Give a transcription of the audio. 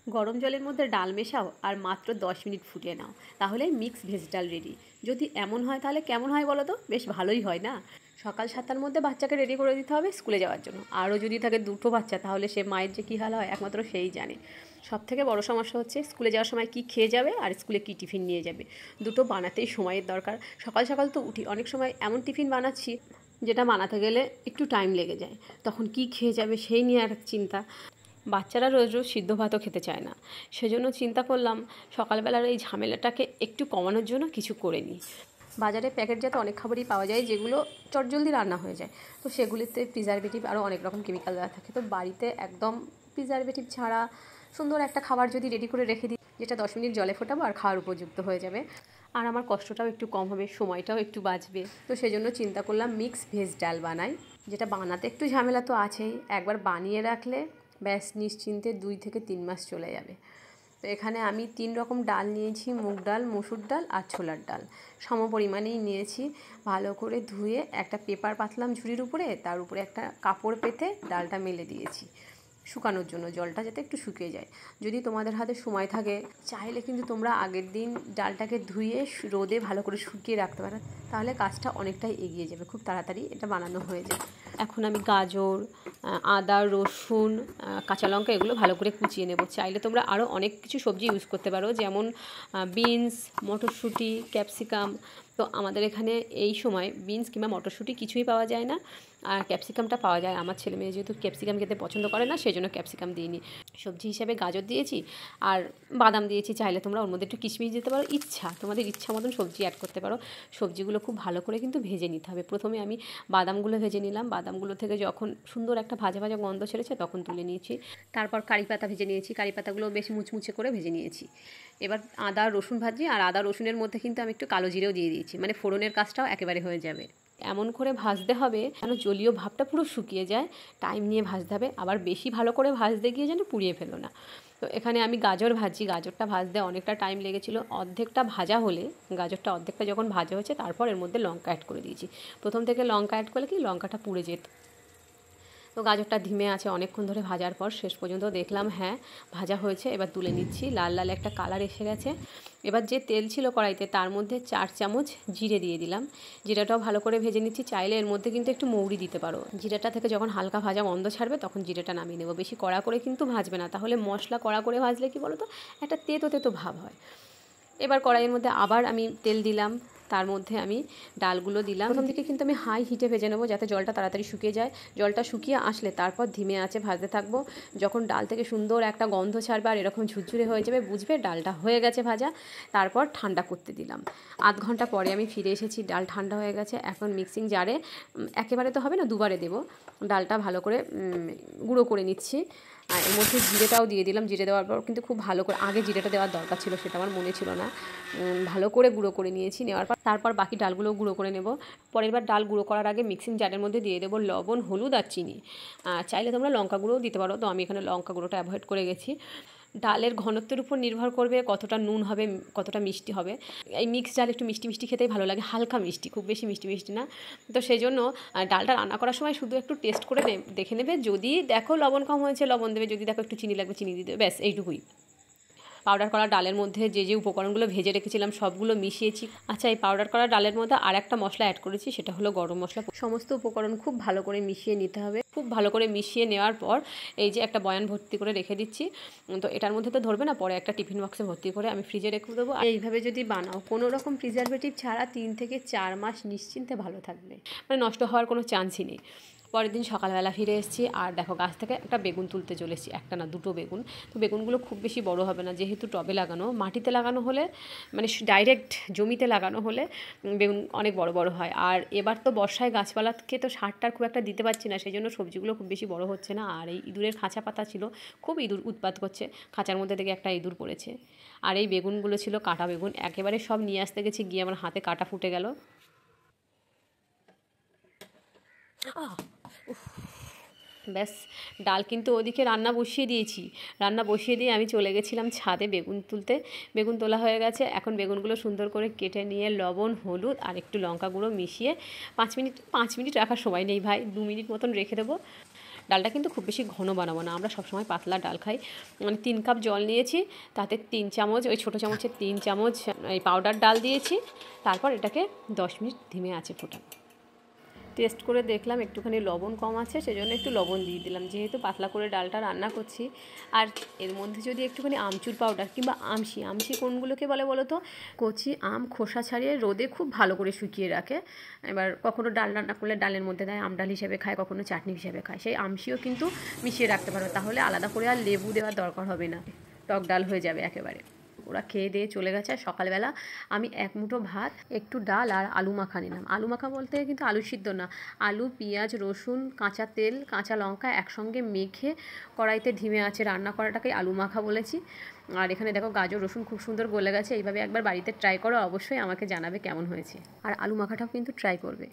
গরম জলের মধ্যে ডাল মেশাও আর মাত্র 10 মিনিট ফুটিয়ে নাও, তাহলে মিক্স ভেজ ডাল রেডি। যদি এমন হয় তাহলে কেমন হয় বলো তো? বেশ ভালোই হয় না? সকাল 7টার মধ্যে বাচ্চাকে রেডি করে দিতে হবে স্কুলে যাওয়ার জন্য। আরও যদি থাকে দুটো বাচ্চা, তাহলে সে মায়ের যে কী হাল হয় একমাত্র সেই জানে। সব থেকে বড় সমস্যা হচ্ছে স্কুলে যাওয়ার সময় কী খেয়ে যাবে আর স্কুলে কী টিফিন নিয়ে যাবে, দুটো বানাতেই সময়ের দরকার। সকাল সকাল তো উঠি, অনেক সময় এমন টিফিন বানাচ্ছি যেটা বানাতে গেলে একটু টাইম লেগে যায়, তখন কী খেয়ে যাবে সেই নিয়ে একটা চিন্তা। বাচ্চারা রোজ রোজ সিদ্ধ ভাতও খেতে চায় না, সেজন্য চিন্তা করলাম সকালবেলার এই ঝামেলাটাকে একটু কমানোর জন্য কিছু করে নিই। বাজারে প্যাকেটজাত অনেক খাবারই পাওয়া যায় যেগুলো চটজলদি রান্না হয়ে যায়, তো সেগুলিতে প্রিজারভেটিভ আরও অনেক রকম কেমিক্যাল দেওয়া থাকে। তো বাড়িতে একদম প্রিজারভেটিভ ছাড়া সুন্দর একটা খাবার যদি রেডি করে রেখে দিই, যেটা 10 মিনিট জলে ফোটাবো আর খাওয়ার উপযুক্ত হয়ে যাবে, আর আমার কষ্টটাও একটু কম হবে, সময়টাও একটু বাঁচবে। তো সেজন্য চিন্তা করলাম মিক্স ভেজ ডাল বানাই, যেটা বানাতে একটু ঝামেলা তো আছেই, একবার বানিয়ে রাখলে ব্যাস নিশ্চিন্তে 2 থেকে 3 মাস চলে যাবে। তো এখানে আমি 3 রকম ডাল নিয়েছি, মুগ ডাল, মসুর ডাল আর ছোলার ডাল, সম পরিমাণেই নিয়েছি। ভালো করে ধুয়ে একটা পেপার পাতলাম ঝুড়ির উপরে, তার উপরে একটা কাপড় পেতে ডালটা মেলে দিয়েছি শুকানোর জন্য, জলটা যাতে একটু শুকিয়ে যায়। যদি তোমাদের হাতে সময় থাকে চাইলে কিন্তু তোমরা আগের দিন ডালটাকে ধুয়ে রোদে ভালো করে শুকিয়ে রাখতে পারো, তাহলে কাজটা অনেকটাই এগিয়ে যাবে, খুব তাড়াতাড়ি এটা বানানো হয়ে যাবে। এখন আমি গাজর, আদা, রসুন, কাঁচা লঙ্কা এগুলো ভালো করে কুচিয়ে নেব। চাইলে তোমরা আরও অনেক কিছু সবজি ইউজ করতে পারো, যেমন বিনস, মটরশুঁটি, ক্যাপসিকাম। তো আমাদের এখানে এই সময় বিনস কিংবা মটরশুঁটি কিছুই পাওয়া যায় না, আর ক্যাপসিকামটা পাওয়া যায়। আমার ছেলে মেয়ে যেহেতু ক্যাপসিকাম খেতে পছন্দ করে না, সেই জন্য ক্যাপসিকাম দিইনি। সবজি হিসাবে গাজর দিয়েছি আর বাদাম দিয়েছি, চাইলে তোমরা ওর মধ্যে একটু কিশমিশ দিতে পারো, তোমাদের ইচ্ছা মতন সবজি অ্যাড করতে পারো। সবজিগুলো খুব ভালো করে কিন্তু ভেজে নিতে হবে। প্রথমে আমি বাদামগুলো ভেজে নিলাম, বাদামগুলো থেকে যখন সুন্দর একটা ভাজা ভাজা গন্ধ ছেড়েছে তখন তুলে নিয়েছি। তারপর কারি পাতা ভেজে নিয়েছি, কারি পাতাগুলো বেশ মুচমুচে করে ভেজে নিয়েছি। এবার আদা রসুন ভাজি, আর আদা রসুনের মধ্যে কিন্তু আমি একটু কালো জিরেও দিয়ে দিয়েছি, মানে ফোড়নের কাজটাও একেবারে হয়ে যাবে। এমন করে ভাজতে হবে যেন জলীয় ভাবটা পুরো শুকিয়ে যায়, টাইম নিয়ে ভাজতে হবে, আবার বেশি ভালো করে ভাজতে গিয়ে যেন পুড়িয়ে ফেলো না। তো এখানে আমি গাজর ভাজি, গাজরটা ভাজতে অনেকটা টাইম লেগেছিলো। অর্ধেকটা ভাজা হলে, গাজরটা অর্ধেকটা যখন ভাজা হয়েছে তারপর এর মধ্যে লঙ্কা অ্যাড করে দিয়েছি। প্রথম থেকে লঙ্কা অ্যাড করলে কি লঙ্কাটা পুড়ে যেত। তো গাজরটা ধিমে আছে অনেকক্ষণ ধরে ভাজার পর শেষ পর্যন্ত দেখলাম হ্যাঁ ভাজা হয়েছে। এবার তুলে নিচ্ছি, লাল লাল একটা কালার এসে গেছে। এবার যে তেল ছিল কড়াইতে তার মধ্যে 4 চামচ জিরে দিয়ে দিলাম, জিরাটাও ভালো করে ভেজে নিচ্ছি। চাইলে এর মধ্যে কিন্তু একটু মৌরি দিতে পারো। জিরাটা থেকে যখন হালকা ভাজা গন্ধ ছাড়বে তখন জিরেটা নামিয়ে নেবো। বেশি কড়া করে কিন্তু ভাজবে না, তাহলে মশলা কড়া করে ভাজলে কি বলো তো একটা তেতো তেতো ভাব হয়। এবার কড়াইয়ের মধ্যে আবার আমি তেল দিলাম, তার মধ্যে আমি ডালগুলো দিলাম। প্রথম দিকে কিন্তু আমি হাই হিটে ভেজে নেবো যাতে জলটা তাড়াতাড়ি শুকিয়ে যায়। জলটা শুকিয়ে আসলে তারপর ধিমে আঁচে ভাজতে থাকবো। যখন ডাল থেকে সুন্দর একটা গন্ধ ছাড়বে আর এরকম ঝুরঝুরে হয়ে যাবে, বুঝবে ডালটা হয়ে গেছে ভাজা। তারপর ঠান্ডা করতে দিলাম। আধ ঘন্টা পরে আমি ফিরে এসেছি, ডাল ঠান্ডা হয়ে গেছে। এখন মিক্সিং জারে, একেবারে তো হবে না, দুবারে দেবো, ডালটা ভালো করে গুঁড়ো করে নিচ্ছি। আর এর মধ্যে জিরেটাও দিয়ে দিলাম। জিরে দেওয়ার পর কিন্তু খুব ভালো করে, আগে জিরেটা দেওয়ার দরকার ছিল সেটা আমার মনে ছিল না, ভালো করে গুঁড়ো করে নিয়েছি। নেওয়ার পর তারপর বাকি ডালগুলো গুঁড়ো করে নেব। পরের বার ডাল গুঁড়ো করার আগে মিক্সিং জারের মধ্যে দিয়ে দেবো লবণ, হলুদ আর চিনি। চাইলে তোমরা লঙ্কা গুঁড়োও দিতে পারো, তো আমি এখানে লঙ্কা গুঁড়োটা অ্যাভয়েড করে গেছি। ডালের ঘনত্বের উপর নির্ভর করবে কতটা নুন হবে, কতটা মিষ্টি হবে। এই মিক্স ডাল একটু মিষ্টি মিষ্টি খেতেই ভালো লাগে, হালকা মিষ্টি, খুব বেশি মিষ্টি মিষ্টি না। তো সেই জন্য ডালটা রান্না করার সময় শুধু একটু টেস্ট করে দেখে নেবে, যদি দেখো লবণ কম হয়েছে লবণ দেবে, যদি দেখো একটু চিনি লাগবে চিনি দিয়ে দেবে, ব্যাস এইটুকুই। পাউডার করা ডালের মধ্যে যে যে উপকরণগুলো ভেজে রেখেছিলাম সবগুলো মিশিয়েছি। আচ্ছা, এই পাউডার করা ডালের মধ্যে আর একটা মশলা অ্যাড করেছি, সেটা হলো গরম মশলা। সমস্ত উপকরণ খুব ভালো করে মিশিয়ে নিতে হবে। খুব ভালো করে মিশিয়ে নেওয়ার পর এই যে একটা বয়ান ভর্তি করে রেখে দিচ্ছি। তো এটার মধ্যে তো ধরবে না, পরে একটা টিফিন বক্সে ভর্তি করে আমি ফ্রিজে রেখে দেবো। এইভাবে যদি বানাও কোনো রকম প্রিজারভেটিভ ছাড়া 3 থেকে 4 মাস নিশ্চিন্তে ভালো থাকবে, মানে নষ্ট হওয়ার কোনো চান্সই নেই। পরের দিন সকালবেলা ফিরে এসেছি, আর দেখো গাছ থেকে একটা বেগুন তুলতে চলে এসেছি, একটা না দুটো বেগুন। তো বেগুনগুলো খুব বেশি বড় হবে না, যেহেতু টবে লাগানো। মাটিতে লাগানো হলে, মানে ডাইরেক্ট জমিতে লাগানো হলে বেগুন অনেক বড় বড় হয়। আর এবার তো বর্ষায় গাছপালাকে তো সারটার খুব একটা দিতে পারছি না, সেই জন্য সবজিগুলো খুব বেশি বড় হচ্ছে না। আর এই ইঁদুরের খাঁচা পাতা ছিল, খুব ইঁদুর উৎপাত করছে, খাঁচার মধ্যে থেকে একটা ইঁদুর পড়েছে। আর এই বেগুনগুলো ছিল কাটা বেগুন, একেবারে সব নিয়ে আসতে গেছি, গিয়ে আমার হাতে কাটা ফুটে গেল। ব্যাস, ডাল কিন্তু ওদিকে রান্না বসিয়ে দিয়েছি। রান্না বসিয়ে দিয়ে আমি চলে গেছিলাম ছাদে বেগুন তুলতে। বেগুন তোলা হয়ে গেছে, এখন বেগুনগুলো সুন্দর করে কেটে নিয়ে লবণ, হলুদ আর একটু লঙ্কা গুঁড়ো মিশিয়ে 5 মিনিট রাখার সময় নেই ভাই, 2 মিনিট মতন রেখে দেবো। ডালটা কিন্তু খুব বেশি ঘন বানাবো না, আমরা সবসময় পাতলা ডাল খাই। মানে 3 কাপ জল নিয়েছি, তাতে 3 চামচ ওই ছোটো চামচের 3 চামচ এই পাউডার ডাল দিয়েছি। তারপর এটাকে 10 মিনিট ধিমে আঁচে ফোটানো। টেস্ট করে দেখলাম একটুখানি লবণ কম আছে, সেজন্য একটু লবণ দিয়ে দিলাম, যেহেতু পাতলা করে ডালটা রান্না করছি। আর এর মধ্যে যদি একটুখানি আমচুর পাউডার কিংবা আমশি কোনগুলোকে বলে বলো তো, কচি আম খোসা ছাড়িয়ে রোদে খুব ভালো করে শুকিয়ে রাখে। এবার কখনো ডাল রান্না করলে ডালের মধ্যে দেয়, আম ডাল হিসেবে খায়, কখনো চাটনি হিসেবে খায়, সেই আমশিও কিন্তু মিশিয়ে রাখতে পারো, তাহলে আলাদা করে আর লেবু দেওয়ার দরকার হবে না, টক ডাল হয়ে যাবে একেবারে। ওরা খেয়ে দিয়ে চলে গেছে। আর সকালবেলা আমি 1 মুঠো ভাত, একটু ডাল আর আলু মাখা নিলাম। আলু মাখা বলতে কিন্তু আলু সিদ্ধ না, আলু, পেঁয়াজ, রসুন, কাঁচা তেল, কাঁচা লঙ্কা একসঙ্গে মেখে কড়াইতে ধিমে আঁচে রান্না করাটাকে আলু মাখা বলেছি। আর এখানে দেখো গাজর রসুন খুব সুন্দর গলে গেছে। এইভাবে একবার বাড়িতে ট্রাই করো, অবশ্যই আমাকে জানাবে কেমন হয়েছে। আর আলু মাখাটাও কিন্তু ট্রাই করবে।